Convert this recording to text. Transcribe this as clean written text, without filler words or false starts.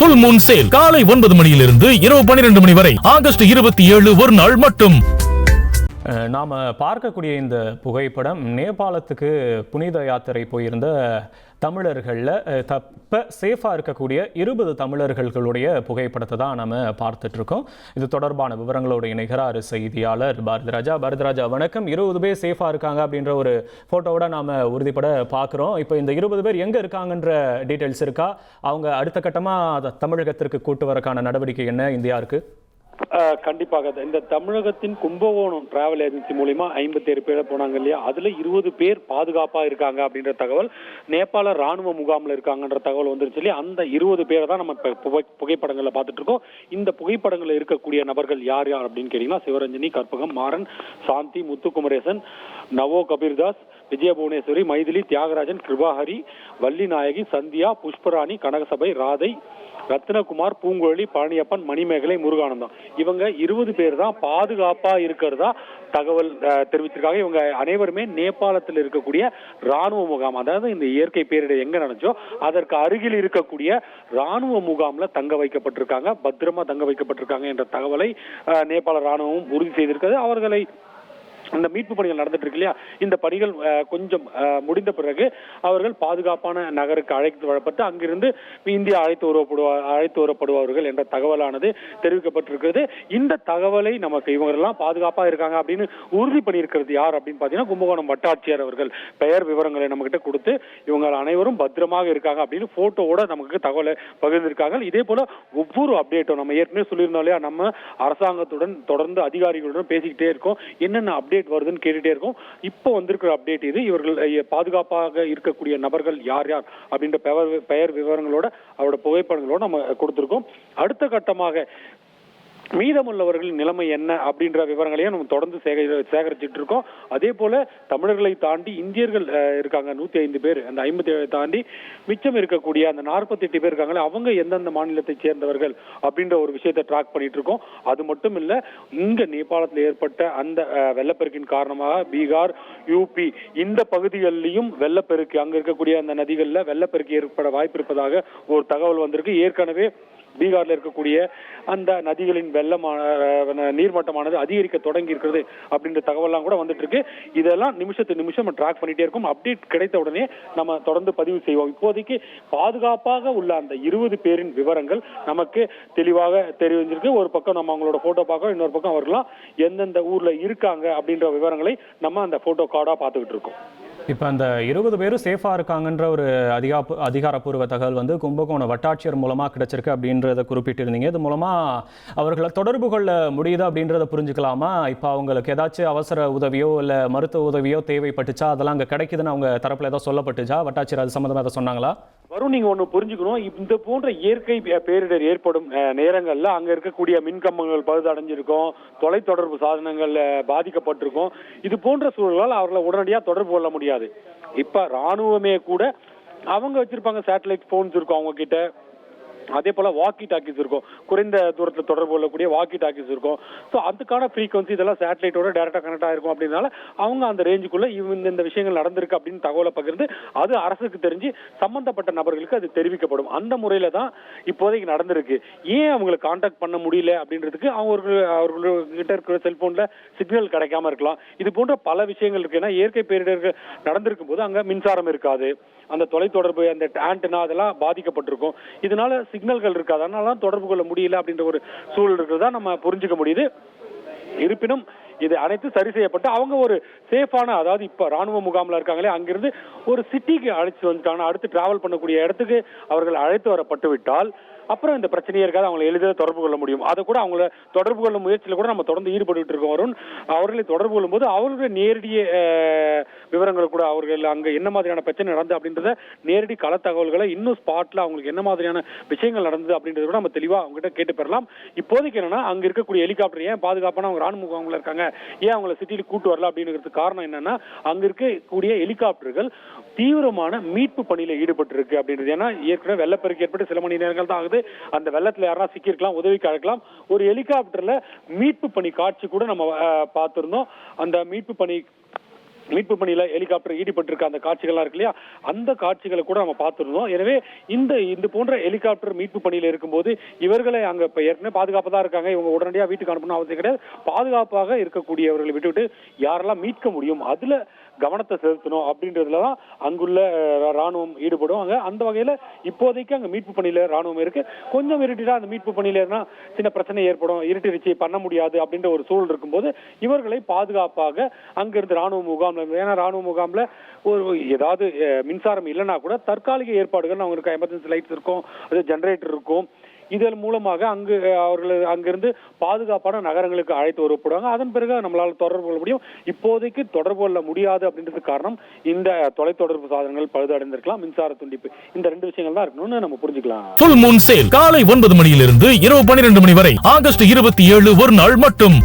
Full Moon sale காலை 9 மணியிலிருந்து இரவு 12 மணி வரை ஆகஸ்ட் 27 ஒரு நாள் மட்டும். நாம் பார்க்கக்கூடிய இந்த புகைப்படம் நேபாளத்துக்கு புனித யாத்திரை போயிருந்த தமிழர்களில் சேஃபாக இருக்கக்கூடிய 20 தமிழர்களுடைய புகைப்படத்தை தான் நம்ம பார்த்துட்ருக்கோம். இது தொடர்பான விவரங்களோடு இணைகிறார் செய்தியாளர் பாரதிராஜா. பாரதிராஜா வணக்கம். 20 பேர் சேஃபாக இருக்காங்க அப்படின்ற ஒரு ஃபோட்டோவோட நாம் உறுதிப்பட பார்க்குறோம். இப்போ இந்த 20 பேர் எங்கே இருக்காங்கன்ற டீட்டெயில்ஸ் இருக்கா? அவங்க அடுத்த கட்டமாக தமிழகத்திற்கு கூட்டு வரக்கான நடவடிக்கை என்ன இந்தியாவுக்கு? கண்டிப்பாக இந்த தமிழகத்தின் கும்பகோணம் டிராவல் ஏஜென்சி மூலியமா 57 பேர் போனாங்க இல்லையா, அதுல 20 பேர் பாதுகாப்பா இருக்காங்க அப்படின்ற தகவல், நேபாள ராணுவ முகாம்ல இருக்காங்கன்ற தகவல் வந்துருச்சு இல்லையா. அந்த 20 பேரை தான் நம்ம புகைப்படங்கள்ல பார்த்துட்டு இருக்கோம். இந்த புகைப்படங்கள்ல இருக்கக்கூடிய நபர்கள் யார் யார் அப்படின்னு கேட்டீங்கன்னா, சிவரஞ்சனி, கற்பகம், மாறன், சாந்தி, முத்துக்குமரேசன், நவோ கபீர்தாஸ், விஜய புவனேஸ்வரி, மைதிலி, தியாகராஜன், கிருபாஹரி, வள்ளி நாயகி, சந்தியா, புஷ்பராணி, கனகசபை, ராதை, ரத்னகுமார், பூங்குழலி, பழனியப்பன், மணிமேகலை, முருகானந்தம். இவங்க 20 பேர் தான் பாதுகாப்பா இருக்கிறதா தகவல் தெரிவிச்சிருக்காங்க. இவங்க அனைவருமே நேபாளத்தில் இருக்கக்கூடிய ராணுவ முகாம், அதாவது இந்த இயற்கை பேரிடர் எங்க நடந்துச்சோ அதற்கு அருகில் இருக்கக்கூடிய ராணுவ முகாம்ல தங்க வைக்கப்பட்டிருக்காங்க, பத்திரமா தங்க வைக்கப்பட்டிருக்காங்க என்ற தகவலை நேபாள ராணுவம் உறுதி செய்திருக்கிறது. அவர்களை இந்த மீட்பு பணிகள் நடந்துட்டு இருக்கு இல்லையா, இந்த பணிகள் கொஞ்சம் முடிந்த பிறகு அவர்கள் பாதுகாப்பான நகருக்கு அழைத்து வரப்பட்டு அங்கிருந்து இந்தியா அழைத்து வரப்படுவார்கள் என்ற தகவலானது தெரிவிக்கப்பட்டிருக்கிறது. இந்த தகவலை நமக்கு இவங்கெல்லாம் பாதுகாப்பா இருக்காங்க அப்படின்னு உறுதி பண்ணியிருக்கிறது யார் அப்படின்னு பாத்தீங்கன்னா, கும்பகோணம் வட்டாட்சியர் அவர்கள் பெயர் விவரங்களை நம்ம கிட்ட கொடுத்து இவங்க அனைவரும் பத்திரமாக இருக்காங்க அப்படின்னு போட்டோவோட நமக்கு தகவலை பகிர்ந்திருக்காங்க. இதே போல ஒவ்வொரு அப்டேட்டும் நம்ம ஏற்கனவே சொல்லியிருந்தோம் இல்லையா, நம்ம அரசாங்கத்துடன் தொடர்ந்து அதிகாரிகளுடன் பேசிக்கிட்டே இருக்கோம், என்னென்ன அப்டேட் வருதுன்னு கேட்டுட்டே இருக்கும். இப்போ வந்திருக்கிற அப்டேட் இது. இவர்கள் பாதுகாப்பாக இருக்கக்கூடிய நபர்கள் யார் யார் அப்படின்ற பெயர் விவரங்களோட அவரோட புகைப்படங்களோட நம்ம கொடுத்திருக்கோம். அடுத்த கட்டமாக மீதமுள்ளவர்களின் நிலைமை என்ன அப்படின்ற விவரங்களையும் நம்ம தொடர்ந்து சேகரிச்சுட்டு இருக்கோம். அதே போல தமிழர்களை தாண்டி இந்தியர்கள் இருக்காங்க 105 பேர். அந்த 57 தாண்டி மிச்சம் இருக்கக்கூடிய அந்த 48 பேர் இருக்காங்களே, அவங்க எந்தெந்த மாநிலத்தை சேர்ந்தவர்கள் அப்படின்ற ஒரு விஷயத்தை ட்ராக் பண்ணிட்டு இருக்கோம். அது மட்டும் இல்ல, இங்க நேபாளத்தில் ஏற்பட்ட அந்த வெள்ளப்பெருக்கின் காரணமாக பீகார், யூபி இந்த பகுதிகளிலும் வெள்ளப்பெருக்கு, அங்க இருக்கக்கூடிய அந்த நதிகளில் வெள்ளப்பெருக்கு ஏற்பட வாய்ப்பு இருப்பதாக ஒரு தகவல் வந்திருக்கு. ஏற்கனவே பீகார்ல இருக்கக்கூடிய அந்த நதிகளின் நீர்மட்டமானது அதிகரிக்க தொடங்கி இருக்கிறது அப்படின்ற தகவல்லாம் கூட வந்துட்டு இருக்கு. இதெல்லாம் நிமிஷத்துக்கு நிமிஷம் ட்ராக் பண்ணிட்டே இருக்கும். அப்டேட் கிடைத்த உடனே நம்ம தொடர்ந்து பதிவு செய்வோம். இப்போதைக்கு பாதுகாப்பாக உள்ள அந்த 20 பேரின் விவரங்கள் நமக்கு தெளிவாக தெரிஞ்சிருக்கு. ஒரு பக்கம் நம்ம அவங்களோட போட்டோ பார்க்கறோம், இன்னொரு பக்கம் அவர்களாம் எந்தெந்த ஊர்ல இருக்காங்க அப்படின்ற விவரங்களை நம்ம அந்த போட்டோ கார்டா பார்த்துக்கிட்டு இருக்கோம். இப்போ அந்த 20 பேரும் சேஃபாக இருக்காங்கன்ற ஒரு அதிகாரப்பூர்வ தகவல் வந்து கும்பகோணம் வட்டாட்சியர் மூலமாக கிடைச்சிருக்கு அப்படின்றத குறிப்பிட்டிருந்தீங்க. இது மூலமாக அவர்களை தொடர்பு கொள்ள முடியுது அப்படின்றத புரிஞ்சுக்கலாமா? இப்போ அவங்களுக்கு ஏதாச்சும் அவசர உதவியோ இல்லை மருத்துவ உதவியோ தேவைப்பட்டுச்சா, அதெல்லாம் அங்கே கிடைக்குதுன்னு அவங்க தரப்பில் ஏதோ சொல்லப்பட்டுச்சா? வட்டாட்சியர் அது சம்மந்தமாக அதை சொன்னாங்களா? வரும், நீங்க ஒண்ணு புரிஞ்சுக்கணும். இந்த போன்ற இயற்கை பேரிடர் ஏற்படும் நேரங்கள்ல அங்க இருக்கக்கூடிய மின்கம்பங்கள் பழுதடைஞ்சிருக்கும், தொலைத்தொடர்பு சாதனங்கள் பாதிக்கப்பட்டிருக்கும். இது போன்ற சூழலால் அவர்களை உடனடியாக தொடர்பு கொள்ள முடியாது. இப்ப ராணுவமே கூட அவங்க வச்சிருப்பாங்க, சேட்டலைட் போன்ஸ் இருக்கும் அவங்க கிட்ட. அதே போல வாக்கி டாக்கிஸ் இருக்கும், குறைந்த தூரத்தில் தொடர்பு கொள்ளக்கூடிய வாக்கி டாக்கிஸ் இருக்கும். ஸோ அதுக்கான ஃப்ரீக்வன்சி இதெல்லாம் சேட்டலைட்டோட டைரக்டா கனெக்ட் ஆயிருக்கும். அப்படின்னால அவங்க அந்த ரேஞ்சுக்குள்ள இந்த விஷயங்கள் நடந்திருக்கு அப்படின்னு தகவலை பகிர்ந்து அது அரசுக்கு தெரிஞ்சு சம்பந்தப்பட்ட நபர்களுக்கு அது தெரிவிக்கப்படும். அந்த முறையில தான் இப்போதைக்கு நடந்திருக்கு. ஏன் அவங்களை கான்டாக்ட் பண்ண முடியல அப்படின்றதுக்கு அவர்கிட்ட இருக்கிற செல்போன்ல சிக்னல் கிடைக்காம இருக்கலாம். இது போன்ற பல விஷயங்கள் இருக்கு. ஏன்னா இயற்கை பேரிடர்கள் நடந்திருக்கும் போது அங்க மின்சாரம் இருக்காது, அந்த தொலைத்தொடர்பு அந்த ஆண்டனா அதெல்லாம் பாதிக்கப்பட்டிருக்கும். இதனால சிக்னல்கள் இருக்காது, அதனாலதான் தொடர்பு கொள்ள முடியல அப்படின்ற ஒரு சூழல் இருக்கிறதா நம்ம புரிஞ்சுக்க முடியுது. இருப்பினும் இது அனைத்து சரி செய்யப்பட்டு அவங்க ஒரு சேஃபான, அதாவது இப்ப ராணுவ முகாம்ல இருக்காங்களே அங்கிருந்து ஒரு சிட்டிக்கு அழைச்சு வந்துட்டாங்கன்னா அடுத்து டிராவல் பண்ணக்கூடிய இடத்துக்கு அவர்கள் அழைத்து வரப்பட்டு விட்டால் அப்புறம் இந்த பிரச்சனையே இருக்காது, அவங்களை எளிதாக தொடர்பு கொள்ள முடியும். அதை கூட அவங்கள தொடர்பு கொள்ளும் முயற்சியில் கூட நம்ம தொடர்ந்து ஈடுபட்டு இருக்கோம். வரும் அவர்களை தொடர்பு கொள்ளும் போது அவர்களுடைய நேரடிய விவரங்கள் கூட, அவர்கள் அங்க என்ன மாதிரியான பிரச்சனை நடந்தது அப்படின்றத நேரடி கள தகவல்களை இன்னும் ஸ்பாட்ல அவங்களுக்கு என்ன மாதிரியான விஷயங்கள் நடந்தது அப்படின்றத கூட நம்ம தெளிவா அவங்க கிட்ட கேட்டு பெறலாம். இப்போதைக்கு என்னன்னா, அங்க இருக்கக்கூடிய ஹெலிகாப்டர் ஏன் பாதுகாப்பான அவங்க ராணுவ முகாம்ல இருக்காங்க, ஏன் அவங்களை சிட்டியில கூட்டு வரல அப்படிங்கிறதுக்கு காரணம் என்னன்னா, அங்க இருக்கக்கூடிய ஹெலிகாப்டர்கள் தீவிரமான மீட்பு பணியில ஈடுபட்டு இருக்கு அப்படின்றது. ஏன்னா ஏற்கனவே வெள்ளப்பெருக்கு ஏற்பட்டு சில மணி நேரங்கள் தான் ஆகுது, அந்த வெள்ளத்துல யாரா சிக்கிருக்கலாம், உதவிக்கு அழைக்கலாம். ஒரு ஹெலிகாப்டர்ல மீட்பு பணி காட்சி கூட நம்ம பார்த்திருந்தோம். அந்த மீட்பு பணி மீட்பு பணியில ஹெலிகாப்டர் ஈடுபட்டிருக்க அந்த காட்சிகள்லாம் இருக்கு இல்லையா, அந்த காட்சிகளை கூட நம்ம பார்த்திருந்தோம். எனவே இந்த போன்ற ஹெலிகாப்டர் மீட்பு பணியில இருக்கும்போது இவர்களை அங்க இப்ப ஏற்கனவே பாதுகாப்பா தான் இருக்காங்க, இவங்க உடனடியாக வீட்டுக்கு அனுப்பணும் அவசியம் கிடையாது. பாதுகாப்பாக இருக்கக்கூடியவர்களை விட்டுவிட்டு யாரெல்லாம் மீட்க முடியும் அதுல கவனத்தை செலுத்தணும் அப்படின்றதுலதான் அங்குள்ள ராணுவம் ஈடுபடுவாங்க. அந்த வகையில இப்போதைக்கு அங்க மீட்பு பணியில ராணுவம் இருக்கு. கொஞ்சம் இருட்டிட்டா அந்த மீட்பு பணியில இருந்தா சின்ன பிரச்சனை ஏற்படும், இருட்டிருச்சு பண்ண முடியாது அப்படின்ற ஒரு சூழல் இருக்கும்போது இவர்களை பாதுகாப்பாக அங்கிருந்து ராணுவ முகாம்ல, ஏன்னா ராணுவ முகாம்ல ஒரு ஏதாவது மின்சாரம் இல்லைன்னா கூட தற்காலிக ஏற்பாடுகள் அவங்களுக்கு எமர்ஜென்சி லைட்ஸ் இருக்கும், அது ஜெனரேட்டர் இருக்கும். இதன் மூலமாக அவர்கள் அங்கிருந்து பாதுகாப்பான நகரங்களுக்கு அழைத்து வரப்படுவாங்க. அதன் பிறகு நம்மளால தொடர்பு கொள்ள முடியும். இப்போதைக்கு தொடர்பு கொள்ள முடியாது அப்படின்றதுக்கு காரணம் இந்த தொலைத்தொடர்பு சாதனங்கள் பழுதடைந்திருக்கலாம், மின்சார துண்டிப்பு, இந்த 2 விஷயங்கள் தான் இருக்கணும்னு நம்ம புரிஞ்சுக்கலாம். ஃபுல் மூன் சேல் காலை 9 மணியிலிருந்து இரவு 12 மணி வரை ஆகஸ்ட் 27 ஒரு நாள் மட்டும்.